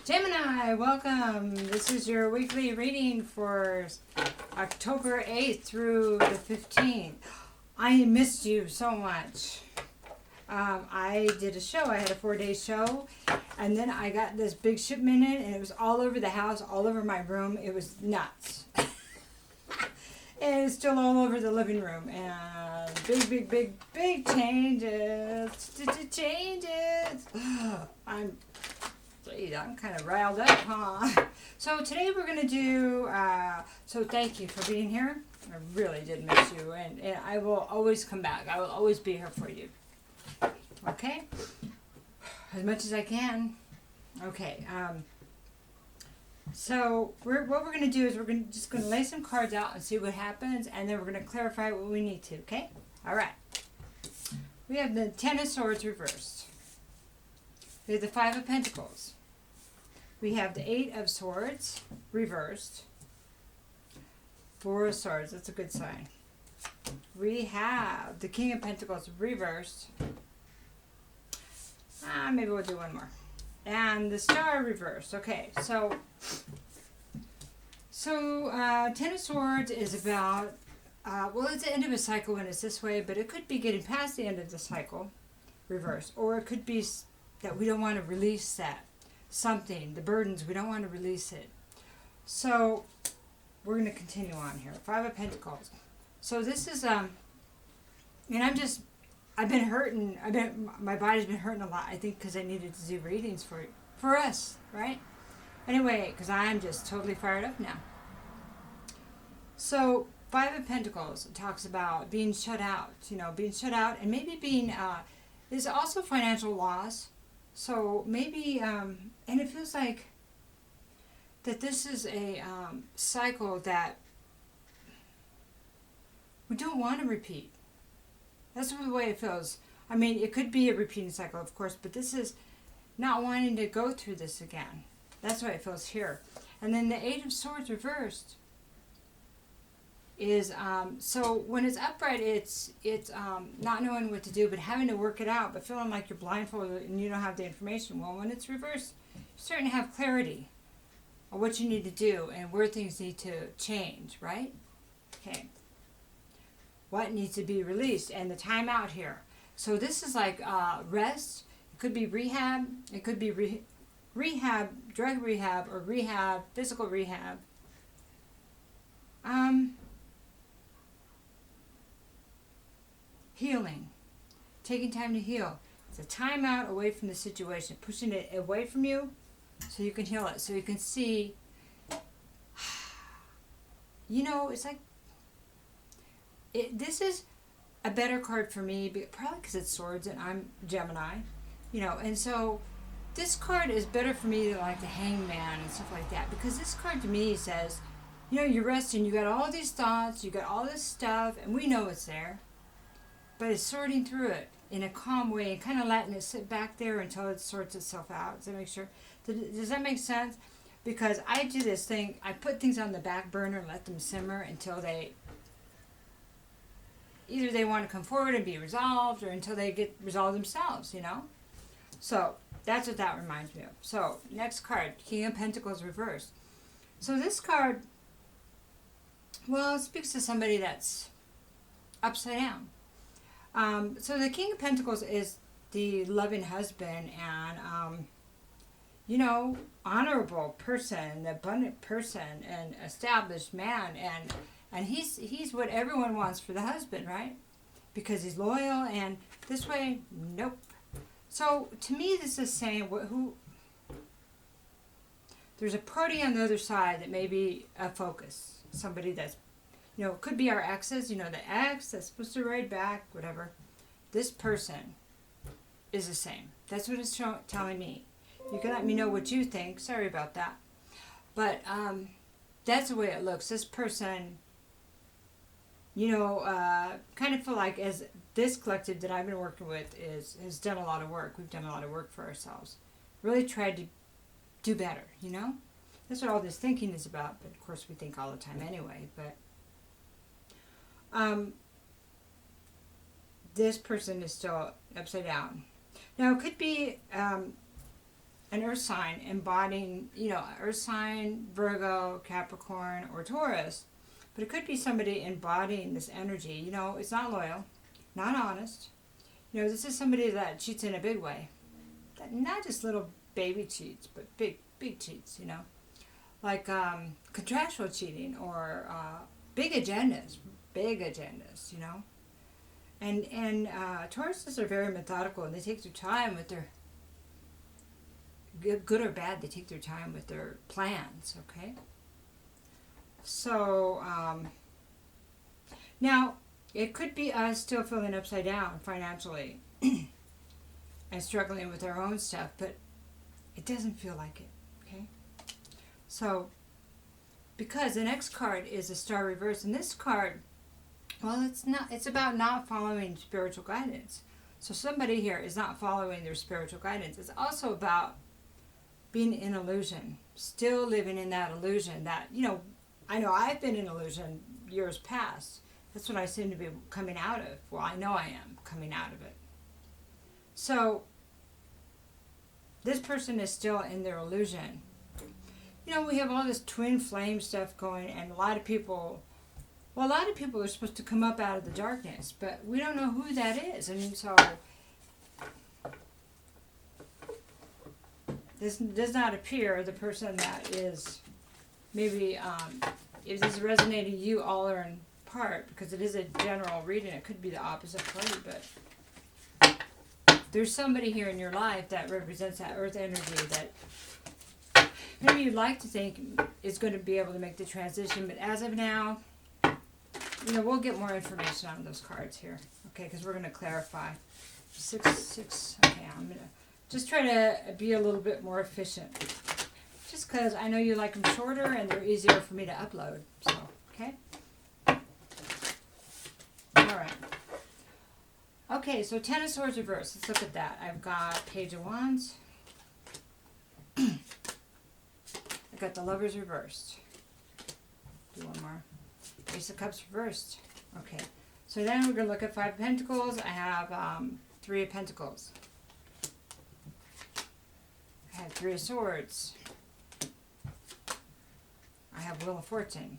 Gemini, welcome. This is your weekly reading for October 8th through the 15th. I missed you so much. I did a show. I had a 4-day show, and then I got this big shipment in, and it was all over the house, all over my room. It was nuts. And it's still all over the living room, and big changes. Changes. I'm kind of riled up, huh? So today we're going to do, so thank you for being here. I really did miss you, and I will always come back. I will always be here for you. Okay? As much as I can. Okay. So what we're going to do is we're just going to lay some cards out and see what happens, and then we're going to clarify what we need to, okay? All right. We have the Ten of Swords reversed. We have the Five of Pentacles. We have the Eight of Swords reversed. Four of Swords. That's a good sign. We have the King of Pentacles reversed. Maybe we'll do one more. And the Star reversed. Okay, so Ten of Swords is about, well, it's the end of a cycle when it's this way, but it could be getting past the end of the cycle, reversed. Or it could be that we don't want to release that. Something, the burdens, we don't want to release it. So we're going to continue on here. Five of Pentacles. So this is, and I've been hurting. My body's been hurting a lot. I think because I needed to do readings for us, right? Anyway, because I'm just totally fired up now. So Five of Pentacles talks about being shut out. Being shut out, and maybe being is also financial loss. So maybe, and it feels like that this is a cycle that we don't want to repeat. That's the way it feels. I mean, it could be a repeating cycle, of course, but this is not wanting to go through this again. That's why it feels here. And then the Eight of Swords reversed is, so when it's upright, it's not knowing what to do, but having to work it out, but feeling like you're blindfolded and you don't have the information. Well, when it's reversed, you're starting to have clarity on what you need to do and where things need to change, right? Okay. What needs to be released and the time out here. So this is like rest. It could be rehab. It could be rehab, drug rehab, or rehab, physical rehab. Healing. Taking time to heal. It's a time out away from the situation. Pushing it away from you so you can heal it. So you can see, it's like, this is a better card for me, probably because it's swords and I'm Gemini, and so this card is better for me than like the Hangman and stuff like that, because this card to me says, you're resting, you got all these thoughts, you got all this stuff, and we know it's there, but it's sorting through it in a calm way and kind of letting it sit back there until it sorts itself out. Does that make sense? Because I do this thing, I put things on the back burner and let them simmer until either they want to come forward and be resolved, or until they get resolved themselves, So that's what that reminds me of. So next card, King of Pentacles reversed. So this card, well, it speaks to somebody that's upside down. So the King of Pentacles is the loving husband and, honorable person, abundant person, and established man, and he's what everyone wants for the husband, right? Because he's loyal, and this way, nope. So to me, this is saying there's a party on the other side that may be a focus. Somebody that's, it could be our exes, the ex that's supposed to ride back, whatever. This person is the same. That's what it's telling me. You can let me know what you think. Sorry about that. But that's the way it looks. This person, kind of feel like, as this collective that I've been working with has done a lot of work. We've done a lot of work for ourselves. Really tried to do better, That's what all this thinking is about. But of course we think all the time anyway. But this person is still upside down. Now it could be an earth sign embodying, earth sign, Virgo, Capricorn, or Taurus. But it could be somebody embodying this energy. It's not loyal, not honest. This is somebody that cheats in a big way. Not just little baby cheats, but big cheats, Like contractual cheating or big agendas, And Tauruses are very methodical, and they take their time with their, good or bad, they take their time with their plans, okay? So, now, it could be us still feeling upside down financially and struggling with our own stuff, but it doesn't feel like it, okay? So, because the next card is a star reverse, and this card, well, it's about not following spiritual guidance. So somebody here is not following their spiritual guidance. It's also about being in illusion, still living in that illusion that, I know I've been in illusion years past. That's what I seem to be coming out of. Well, I know I am coming out of it. So, this person is still in their illusion. We have all this twin flame stuff going, and a lot of people are supposed to come up out of the darkness, but we don't know who that is. And so, this does not appear the person that is, maybe, if this is resonating you all or in part, because it is a general reading, it could be the opposite party, but there's somebody here in your life that represents that earth energy that maybe you'd like to think is going to be able to make the transition, but as of now, we'll get more information on those cards here, okay, because we're going to clarify. 6, okay, I'm going to just try to be a little bit more efficient, just because I know you like them shorter and they're easier for me to upload, so, okay? Alright. Okay, so Ten of Swords reversed. Let's look at that. I've got Page of Wands. I've got the Lovers reversed. Do one more. Ace of Cups reversed. Okay, so then we're going to look at Five of Pentacles. I have 3 of Pentacles. I have 3 of Swords. I have Wheel of Fortune.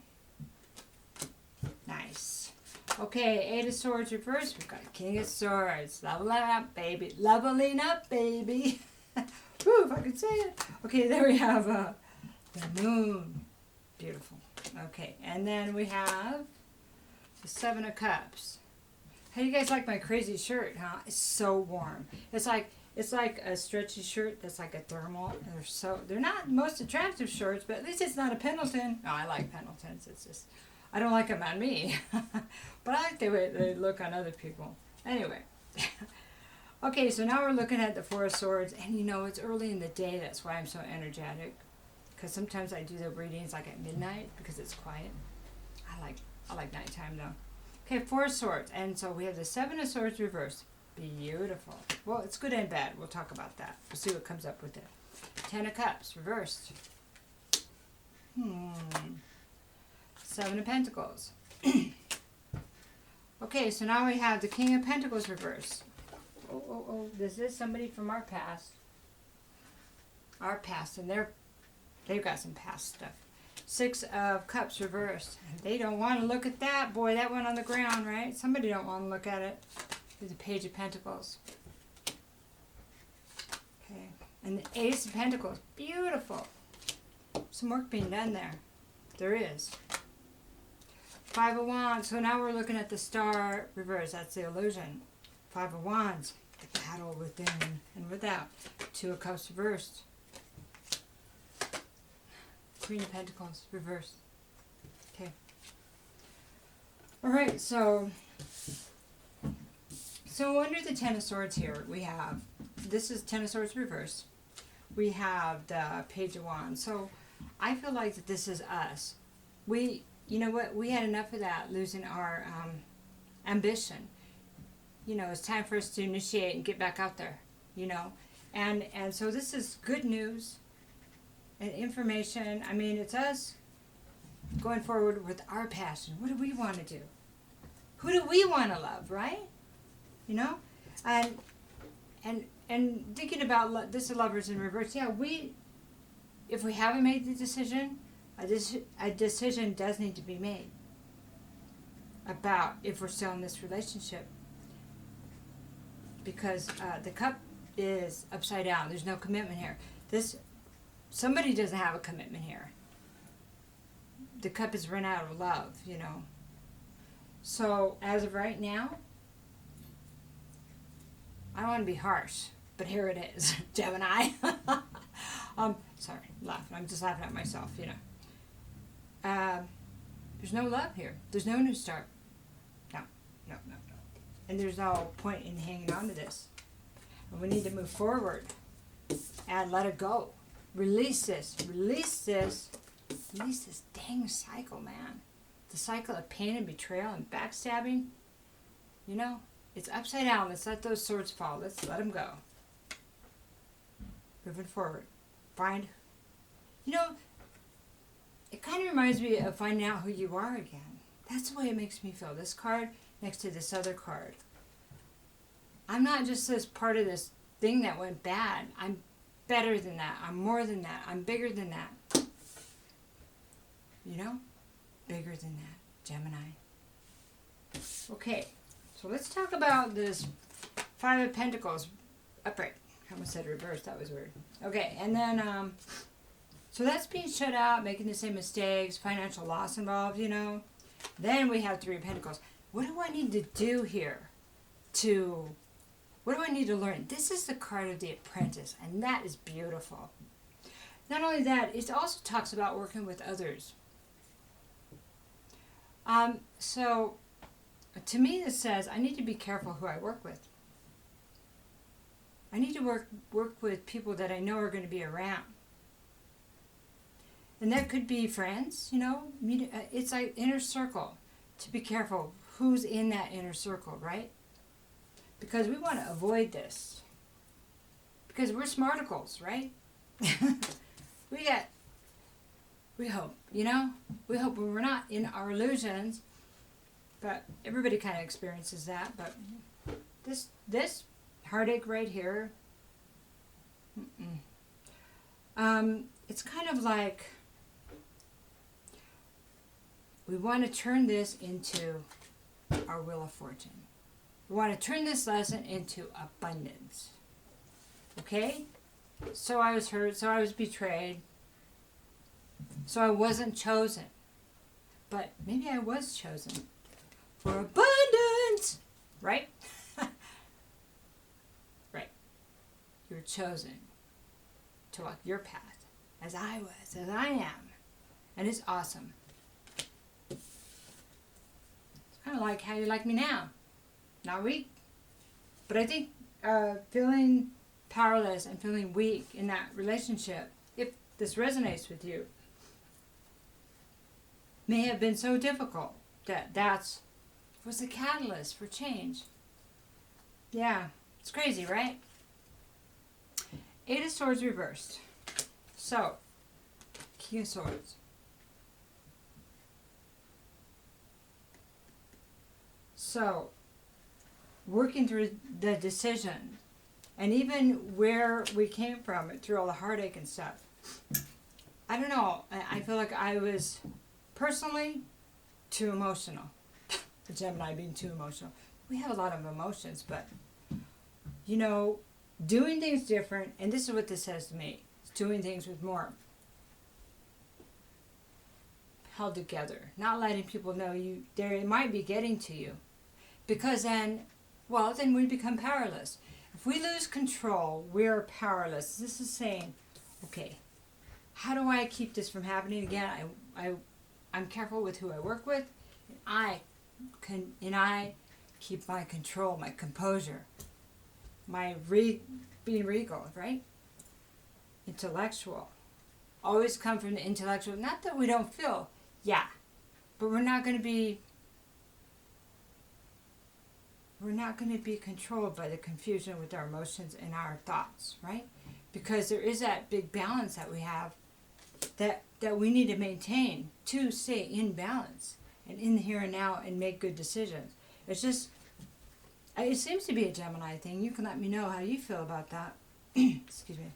Nice. Okay, 8 of Swords reversed. We've got King of Swords. Leveling up, baby. Leveling up, baby. Woo, if I could say it. Okay, there we have the Moon. Beautiful. Okay, and then we have the 7 of Cups. How do you guys like my crazy shirt, huh? It's so warm. It's like a stretchy shirt that's like a thermal. And they're not most attractive shirts, but at least it's not a Pendleton. No, I like Pendletons. It's just, I don't like them on me. But I like the way they look on other people. Anyway. Okay, so now we're looking at the 4 of Swords. And it's early in the day. That's why I'm so energetic. Because sometimes I do the readings like at midnight because it's quiet. I like nighttime though. Okay, 4 of Swords. And so we have the 7 of Swords reversed. Beautiful. Well, it's good and bad. We'll talk about that. We'll see what comes up with it. 10 of Cups reversed. 7 of Pentacles. Okay, so now we have the King of Pentacles reversed. Oh. This is somebody from our past. Our past. And they've got some past stuff. 6 of Cups reversed. They don't want to look at that. Boy, that went on the ground, right? Somebody don't want to look at it. There's a Page of Pentacles. Okay. And the Ace of Pentacles. Beautiful. Some work being done there. There is. 5 of Wands. So now we're looking at the Star reverse. That's the illusion. 5 of Wands. The battle within and without. 2 of Cups reversed. Queen of Pentacles reversed. Okay. Alright, so under the 10 of Swords here, we have, this is 10 of Swords reversed. We have the Page of Wands. So I feel like that this is us. You know what? We had enough of that, losing our ambition. It's time for us to initiate and get back out there, And so this is good news and information. I mean, it's us going forward with our passion. What do we want to do? Who do we want to love, right? And and thinking about this Lovers in reverse, yeah, if we haven't made the decision, a decision does need to be made about if we're still in this relationship, because the cup is upside down. There's no commitment here. Somebody doesn't have a commitment here. The cup is run out of love, you know. So as of right now, I don't want to be harsh, but here it is, Gemini. Sorry, laughing. I'm just laughing at myself, you know. There's no love here. There's no new start. No. And there's no point in hanging on to this. And we need to move forward and let it go. Release this dang cycle, man. The cycle of pain and betrayal and backstabbing, you know, it's upside down. Let's let those swords fall. Let's let them go. Moving forward. You know, it kind of reminds me of finding out who you are again. That's the way it makes me feel. This card next to this other card. I'm not just this part of this thing that went bad. I'm better than that. I'm more than that. I'm bigger than that. You know? Bigger than that. Gemini. Okay. So let's talk about this Five of Pentacles upright. I almost said reverse. That was weird. Okay. And then, so that's being shut out, making the same mistakes, financial loss involved, you know. Then we have Three of Pentacles. What do I need to do here what do I need to learn? This is the card of the Apprentice, and that is beautiful. Not only that, it also talks about working with others. So, to me this says I need to be careful who I work with. I need to work with people that I know are going to be around. And that could be friends, you know. It's like inner circle. To be careful who's in that inner circle, right? Because we want to avoid this. Because we're smarticles, right? We hope, you know? We hope when we're not in our illusions. But everybody kind of experiences that. But this heartache right here, it's kind of like we want to turn this into our Wheel of Fortune. We want to turn this lesson into abundance. Okay? So I was hurt, so I was betrayed, so I wasn't chosen. But maybe I was chosen for abundance. Right? Right. You're chosen to walk your path, as I was, as I am. And it's awesome. It's kind of like how you like me now. Not weak. But I think feeling powerless and feeling weak in that relationship, if this resonates with you, may have been so difficult that was the catalyst for change. Yeah, it's crazy, right? Eight of Swords reversed. So, King of Swords. So, working through the decision, and even where we came from through all the heartache and stuff. I don't know. I feel like I was personally too emotional. The Gemini being too emotional. We have a lot of emotions, but you know, doing things different, and this is what this says to me, it's doing things with more held together, not letting people know they might be getting to you, because then we become powerless. If we lose control, we're powerless. This is saying, okay, how do I keep this from happening again? I'm careful with who I work with, and I keep my control, my composure, my being regal, right? Intellectual. Always come from the intellectual. Not that we don't feel, yeah, but we're not going to be controlled by the confusion with our emotions and our thoughts, right? Because there is that big balance that we have that we need to maintain to stay in balance and in the here and now and make good decisions. It's just, It seems to be a Gemini thing. You can let me know how you feel about that. Excuse me.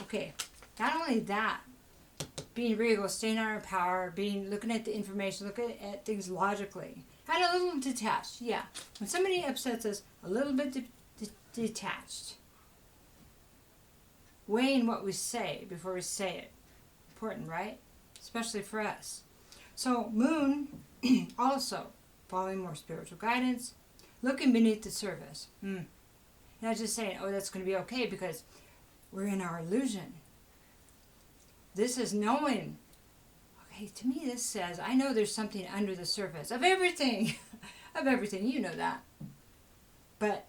Okay. Not only that, being regal, staying in our power, looking at the information, looking at things logically, and a little detached. Yeah. When somebody upsets us, a little bit detached. Weighing what we say before we say it. Important, right? Especially for us. So, Moon, also, following more spiritual guidance, looking beneath the surface. Not just saying, oh, that's going to be okay, because we're in our illusion. This is knowing. Okay, to me this says, I know there's something under the surface of everything. Of everything, you know that. But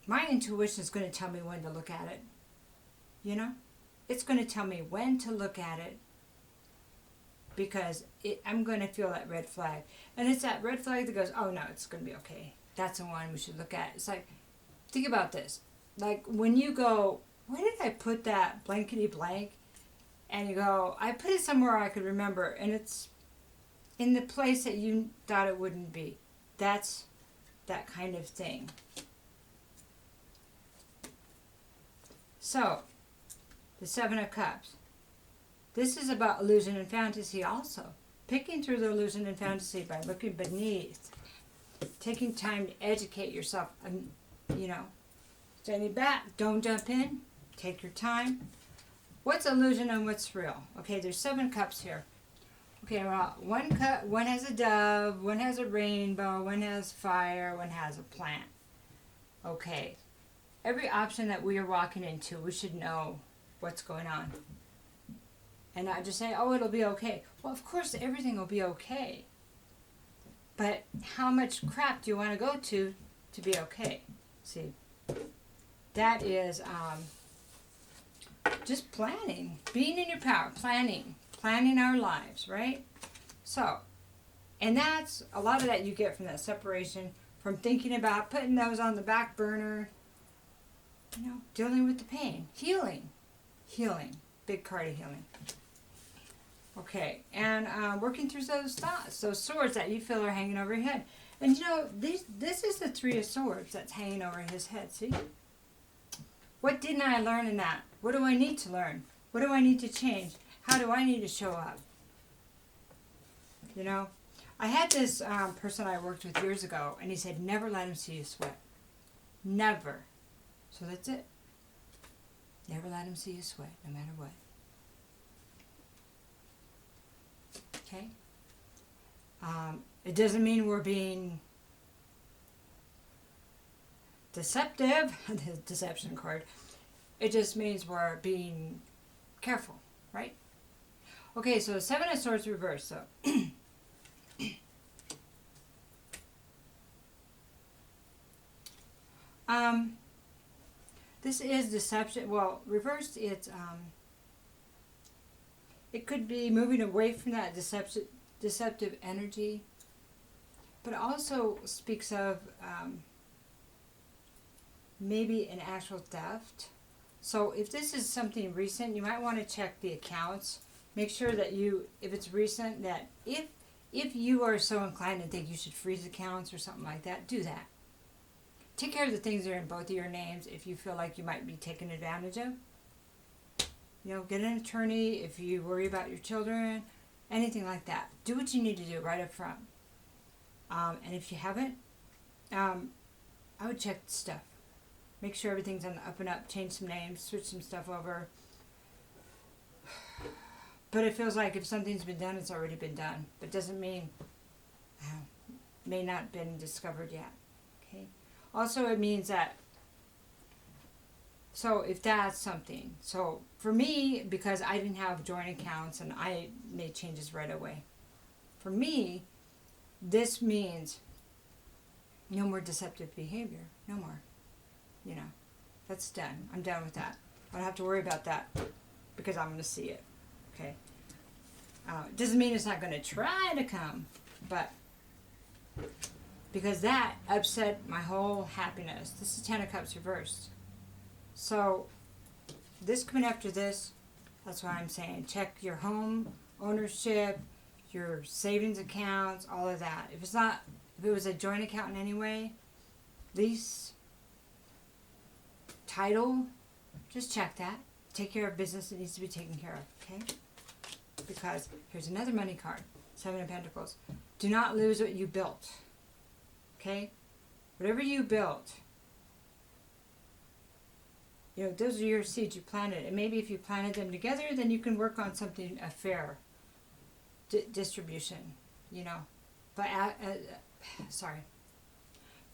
my intuition is going to tell me when to look at it. You know? It's going to tell me when to look at it, because I'm going to feel that red flag. And it's that red flag that goes, oh no, it's going to be okay. That's the one we should look at. It's like, think about this. Like when you go, where did I put that blankety blank? And you go, I put it somewhere I could remember, and it's in the place that you thought it wouldn't be. That's that kind of thing. So, the Seven of Cups. This is about illusion and fantasy also. Picking through the illusion and fantasy by looking beneath. Taking time to educate yourself. Standing back, don't jump in. Take your time. What's illusion and what's real? Okay, there's 7 cups here. Okay, well, one cup, one has a dove, one has a rainbow, one has fire, one has a plant. Okay, every option that we are walking into, we should know what's going on. And not just say, oh, it'll be okay. Well, of course, everything will be okay. But how much crap do you want to go to be okay? See, that is just planning, being in your power, planning our lives, right? So, and that's a lot of that you get from that separation, from thinking about putting those on the back burner, dealing with the pain, healing, big card of healing. Okay, and working through those thoughts, those swords that you feel are hanging over your head. And this is the 3 of Swords that's hanging over his head, see? What didn't I learn in that? What do I need to learn? What do I need to change? How do I need to show up? I had this person I worked with years ago, and he said, never let him see you sweat. Never. So that's it. Never let him see you sweat, no matter what. Okay? It doesn't mean we're being deceptive, the deception card. It just means we're being careful, right? Okay, so 7 of Swords reversed. So this is deception. Well, reversed, it's it could be moving away from that deceptive energy, but it also speaks of maybe an actual theft. So if this is something recent, you might want to check the accounts. Make sure that if it's recent, that if you are so inclined to think you should freeze accounts or something like that, do that. Take care of the things that are in both of your names if you feel like you might be taken advantage of. Get an attorney if you worry about your children, anything like that. Do what you need to do right up front. And if you haven't, I would check the stuff. Make sure everything's on the up and up. Change some names, switch some stuff over. But it feels like if something's been done, it's already been done. But doesn't mean may not have been discovered yet. Okay. Also, it means that. So if that's something. So for me, because I didn't have joint accounts and I made changes right away. For me, this means no more deceptive behavior. No more. That's done. I'm done with that. I don't have to worry about that because I'm going to see it. Okay. It doesn't mean it's not going to try to come, but because that upset my whole happiness. This is 10 of Cups reversed. So this coming after this, that's why I'm saying check your home ownership, your savings accounts, all of that. If it was a joint account in any way, lease, title, just check that. Take care of business that needs to be taken care of, okay? Because here's another money card, Seven of Pentacles. Do not lose what you built, okay? Whatever you built, you know, those are your seeds you planted. And maybe if you planted them together, then you can work on something, a fair distribution, you know. But, sorry.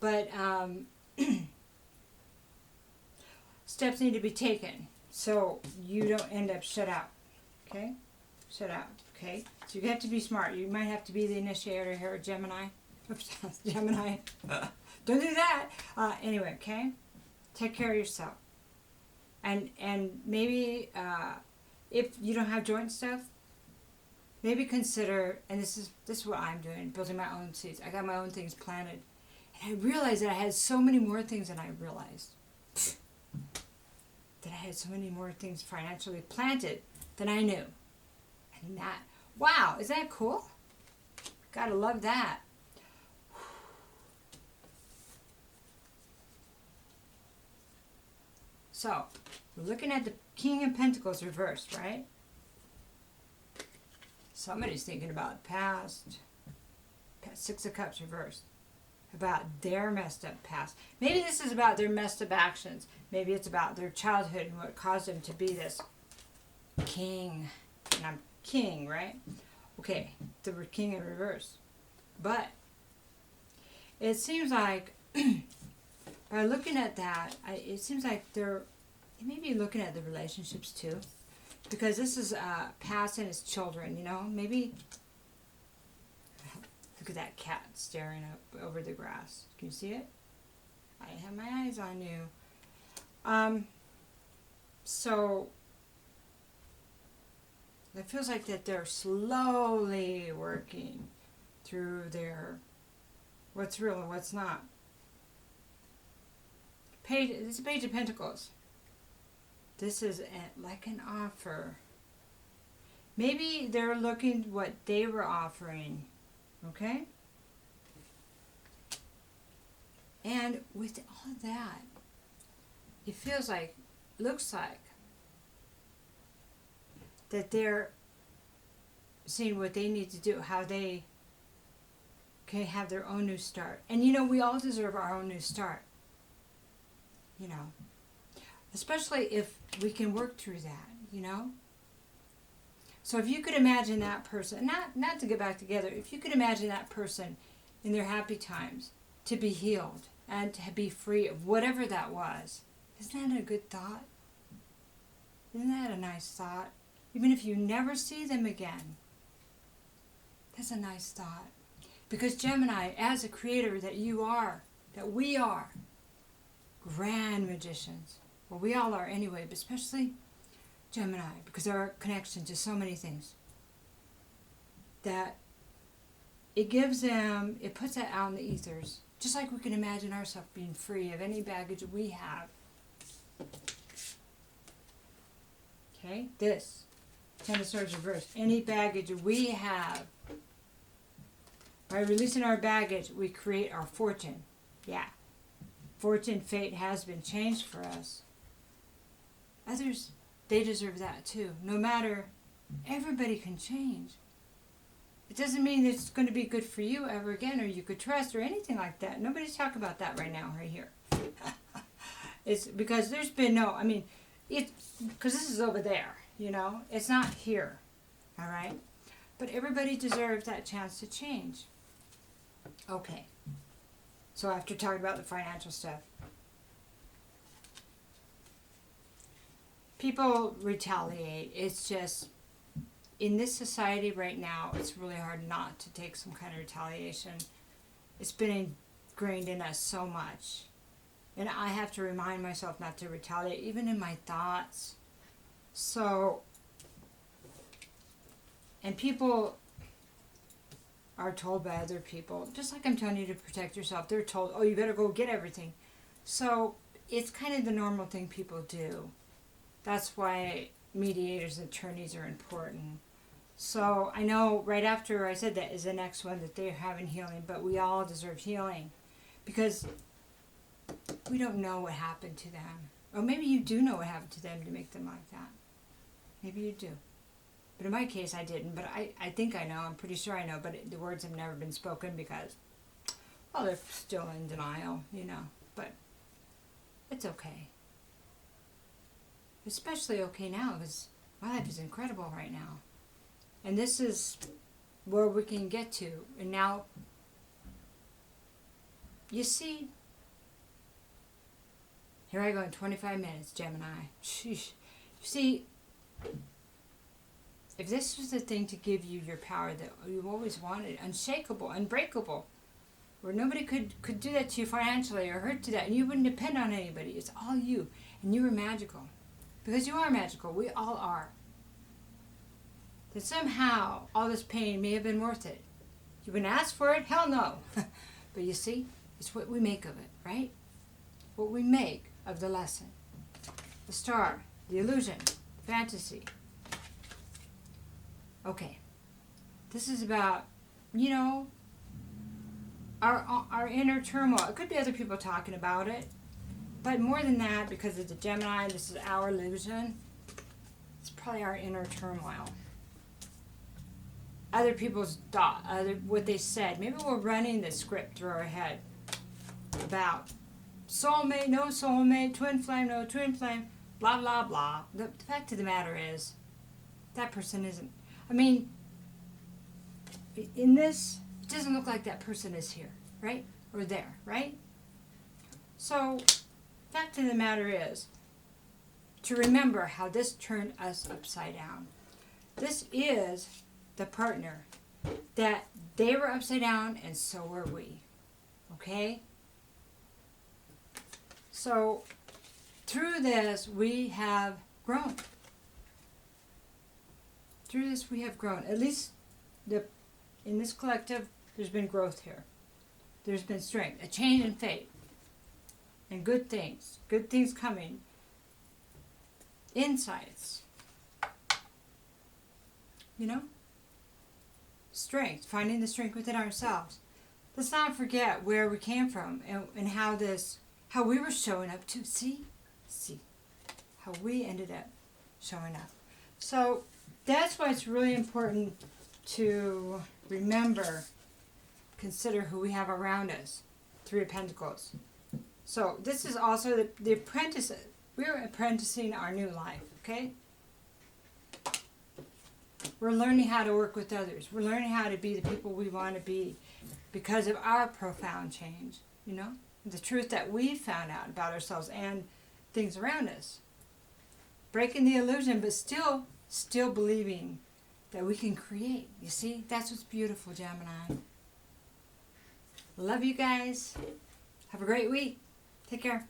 But steps need to be taken so you don't end up shut out, okay? Shut out, okay? So you have to be smart. You might have to be the initiator here, Gemini. Oops, Gemini. Don't do that. Anyway, okay? Take care of yourself. And maybe if you don't have joint stuff, maybe consider, and this is what I'm doing, building my own seeds. I got my own things planted. And I realized that I had so many more things than I realized. That I had so many more things financially planted than I knew. And that, wow, is that cool? Gotta love that. So, we're looking at the King of Pentacles reversed, right? Somebody's thinking about the past. Six of Cups reversed. About their messed up past. Maybe this is about their messed up actions. Maybe it's about their childhood and what caused them to be this king. And I'm king, right? Okay, the king in reverse. But it seems like by looking at that, it seems like they're maybe looking at the relationships too. Because this is past and its children, you know? Maybe, look at that cat staring up over the grass. Can you see it? I have my eyes on you. So, it feels like that they're slowly working through their what's real and what's not. It's a Page of Pentacles. This is like an offer. Maybe they're looking what they were offering. Okay? And with all that, it feels like, looks like, that they're seeing what they need to do, how they can have their own new start. And you know, we all deserve our own new start. You know, especially if we can work through that, you know. So if you could imagine that person, not to get back together, if you could imagine that person in their happy times to be healed and to be free of whatever that was, isn't that a good thought? Isn't that a nice thought? Even if you never see them again, that's a nice thought. Because Gemini, as a creator that you are, that we are, grand magicians. Well, we all are anyway, but especially Gemini, because of our connection to so many things. That it gives them, it puts that out in the ethers. Just like we can imagine ourselves being free of any baggage we have. Okay, this. Ten of Swords reversed. Any baggage we have. By releasing our baggage, we create our fortune. Yeah. Fortune, fate has been changed for us. Others, they deserve that too. No matter, everybody can change. It doesn't mean it's going to be good for you ever again, or you could trust, or anything like that. Nobody's talking about that right now, right here. It's because there's been no, I mean, because this is over there, you know. It's not here, all right? But everybody deserves that chance to change. Okay. So after talking about the financial stuff, people retaliate. It's just, in this society right now, it's really hard not to take some kind of retaliation. It's been ingrained in us so much. And I have to remind myself not to retaliate, even in my thoughts. So, and people are told by other people, just like I'm telling you to protect yourself, they're told, oh, you better go get everything. So, it's kind of the normal thing people do. That's why mediators and attorneys are important. So, I know right after I said that is the next one that they're having healing, but we all deserve healing. Because we don't know what happened to them. Or maybe you do know what happened to them to make them like that. Maybe you do. But in my case, I didn't. But I think I know. I'm pretty sure I know. But the words have never been spoken because, well, they're still in denial, you know. But it's okay. Especially okay now because my life is incredible right now. And this is where we can get to. And now, you see, here I go in 25 minutes, Gemini. Sheesh. You see, if this was the thing to give you your power that you've always wanted, unshakable, unbreakable, where nobody could do that to you financially or hurt to that, and you wouldn't depend on anybody. It's all you. And you are magical. Because you are magical. We all are. That somehow all this pain may have been worth it. You wouldn't ask for it? Hell no. But you see, it's what we make of it, right? What we make of the lesson. The star, the illusion, fantasy. Okay. This is about, you know, our inner turmoil. It could be other people talking about it. But more than that, because it's a Gemini, this is our illusion, it's probably our inner turmoil. Other people's what they said. Maybe we're running the script through our head about soulmate, no soulmate, twin flame, no twin flame, blah, blah, blah. The fact of the matter is, that person isn't. I mean, in this, it doesn't look like that person is here, right? Or there, right? So, fact of the matter is, to remember how this turned us upside down. This is the partner that they were upside down and so were we. Okay? So, through this, we have grown. Through this, we have grown. At least in this collective, there's been growth here. There's been strength, a change in fate. And good things coming. Insights. You know? Strength, finding the strength within ourselves. Let's not forget where we came from and how we were showing up to. See? How we ended up showing up. So that's why it's really important to remember, consider who we have around us. Three of Pentacles. So this is also the apprentice. We're apprenticing our new life, okay? We're learning how to work with others. We're learning how to be the people we want to be because of our profound change, you know? The truth that we found out about ourselves and things around us. Breaking the illusion, but still believing that we can create. You see? That's what's beautiful, Gemini. Love you guys. Have a great week. Take care.